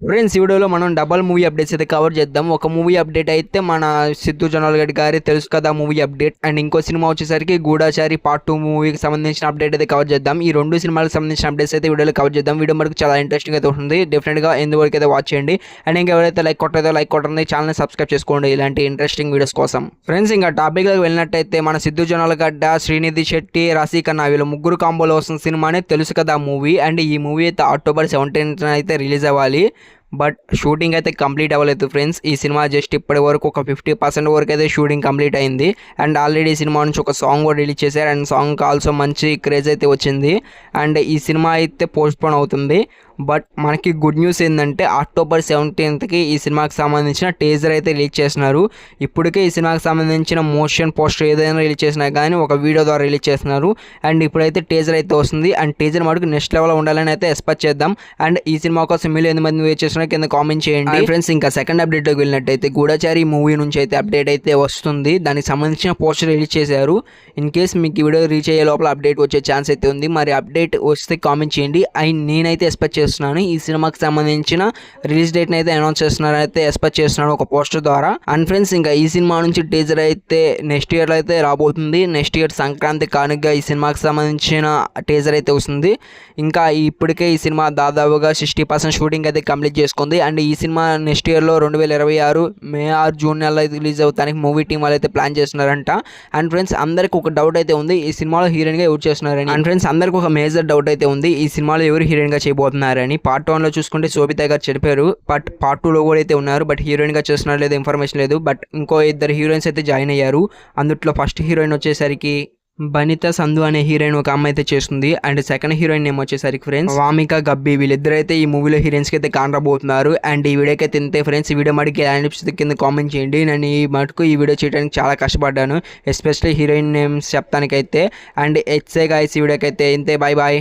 Friends ఈ వీడియోలో మనం డబల్ మూవీ అప్డేట్స్ అయితే కవర్ చేద్దాం. ఒక మూవీ అప్డేట్ అయితే మన సిద్ధు జొన్నలగడ్డ గారి తెలుసు కదా మూవీ అప్డేట్, అండ్ ఇంకో సినిమా వచ్చేసరికి గూఢచారి పార్ట్ 2 మూవీకి సంబంధించిన అప్డేట్ అయితే కవర్ చేద్దాం. ఈ రెండు సినిమాలకు సంబంధించిన అప్డేట్స్ అయితే వీడియోలో కవర్ చేద్దాం. వీడియో మనకు చాలా ఇంట్రెస్టింగ్ అయితే ఉంటుంది. డెఫినెట్గా ఎందువరకు అయితే వాచ్ చేయండి. అండ్ ఇంకెవరైతే లైక్ కొట్టండి, ఛానల్ని సబ్స్క్రైబ్ చేసుకోండి ఇలాంటి ఇంట్రెస్టింగ్ వీడియోస్ కోసం. ఫ్రెండ్స్ ఇంకా టాపిక్లోకి వెళ్ళినట్టయితే మన సిద్ధు జొన్నలగడ్డ, శ్రీనిధి శెట్టి, రాశిఖన్నా వీళ్ళ ముగ్గురు కాంబోలో వస్తున్న సినిమానే తెలుసు కదా మూవీ. అండ్ ఈ మూవీ అయితే October 17th అయితే రిలీజ్ అవ్వాలి. బట్ షూటింగ్ అయితే కంప్లీట్ అవ్వలేదు ఫ్రెండ్స్. ఈ సినిమా జస్ట్ ఇప్పటి వరకు ఒక 50% వరకు అయితే షూటింగ్ కంప్లీట్ అయింది. అండ్ ఆల్రెడీ ఈ సినిమా నుంచి ఒక సాంగ్ కూడా రిలీజ్ చేశారు. అండ్ సాంగ్ ఆల్సో మంచి క్రేజ్ అయితే వచ్చింది. అండ్ ఈ సినిమా అయితే పోస్ట్పోన్ అవుతుంది. బట్ మనకి గుడ్ న్యూస్ ఏంటంటే October 17th ఈ సినిమాకి సంబంధించిన టీజర్ అయితే రిలీజ్ చేస్తున్నారు. ఇప్పటికే ఈ సినిమాకి సంబంధించిన మోషన్ పోస్టర్ ఏదైనా రిలీజ్ చేసినా కానీ ఒక వీడియో ద్వారా రిలీజ్ చేస్తున్నారు. అండ్ ఇప్పుడైతే టీజర్ అయితే వస్తుంది. అండ్ టీజర్ మటుకు నెక్స్ట్ లెవెల్లో ఉండాలని అయితే ఎక్స్పెక్ట్ చేద్దాం. అండ్ ఈ సినిమా కోసం మీరు ఎంతమంది వెయిట్ చేస్తున్నా కింద కామెంట్ చేయండి. ఫ్రెండ్స్ ఇంకా సెకండ్ అప్డేట్లోకి వెళ్ళినట్టయితే గూఢచారి మూవీ నుంచి అయితే అప్డేట్ అయితే వస్తుంది. దానికి సంబంధించిన పోస్టర్ రిలీజ్ చేశారు. ఇన్ కేస్ మీకు ఈ వీడియో రీచ్ అయ్యే లోపల అప్డేట్ వచ్చే ఛాన్స్ అయితే ఉంది. మరి అప్డేట్ వస్తే కామెంట్ చేయండి. అండ్ నేనైతే ఎక్స్పెక్ట్ చేస్తున్నాను ఈ సినిమాకి సంబంధించిన రిలీజ్ డేట్ అయితే అనౌన్స్ చేస్తున్నారు అయితే ఎక్స్పెక్ట్ చేస్తున్నాను ఒక పోస్టర్ ద్వారా. అండ్ ఫ్రెండ్స్ ఇంకా ఈ సినిమా నుంచి టీజర్ అయితే నెక్స్ట్ ఇయర్ అయితే రాబోతుంది. నెక్స్ట్ ఇయర్ సంక్రాంతి కానుకగా ఈ సినిమాకి సంబంధించిన టీజర్ అయితే వస్తుంది. ఇంకా ఇప్పటికే ఈ సినిమా దాదాపుగా 60% షూటింగ్ అయితే కంప్లీట్ చేసుకుంది. అండ్ ఈ సినిమా నెక్స్ట్ ఇయర్లో 2026 మే ఆర్ జూన్ నెలలో అయితే రిలీజ్ అవుతానికి మూవీ టీం వాళ్ళు అయితే ప్లాన్ చేస్తున్నారంట. అండ్ ఫ్రెండ్స్ అందరికి ఒక డౌట్ అయితే ఉంది, ఈ సినిమాలో హీరోయిన్గా ఎవరు చేస్తున్నారని. అండ్ ఫ్రెండ్స్ అందరికి ఒక మేజర్ డౌట్ అయితే ఉంది, ఈ సినిమాలో ఎవరు హీరోయిన్గా చేయబోతున్నారని. పార్ట్ 1లో చూసుకుంటే శోభితా గారు చెప్పారు. బట్ పార్ట్ 2లో కూడా అయితే ఉన్నారు. బట్ హీరోయిన్గా చేస్తున్నారు లేదు ఇన్ఫర్మేషన్ లేదు. బట్ ఇంకో ఇద్దరు హీరోయిన్స్ అయితే జాయిన్ అయ్యారు. అందుట్లో ఫస్ట్ హీరోయిన్ వచ్చేసరికి బనిత సంధు అనే హీరోయిన్ ఒక అమ్మాయి అయితే చేస్తుంది. అండ్ సెకండ్ హీరోయిన్ నేమ్ వచ్చేసరికి ఫ్రెండ్స్ వామిక గబ్బి. వీళ్ళిద్దరైతే ఈ మూవీలో హీరోయిన్స్కి అయితే కానరాబోతున్నారు. అండ్ ఈ వీడియోకి అయితే ఇంతే ఫ్రెండ్స్. ఈ వీడియో మటుకు ఎలా అనిపిస్తుంది కింద కామెంట్ చేయండి. నేను ఈ మటుకు ఈ వీడియో చేయడానికి చాలా కష్టపడ్డాను, ఎస్పెషల్లీ హీరోయిన్ నేమ్స్ చెప్తానికైతే. అండ్ హెచ్ఏ గాయస్ ఈ వీడియోకి అయితే ఇంతే. Bye bye.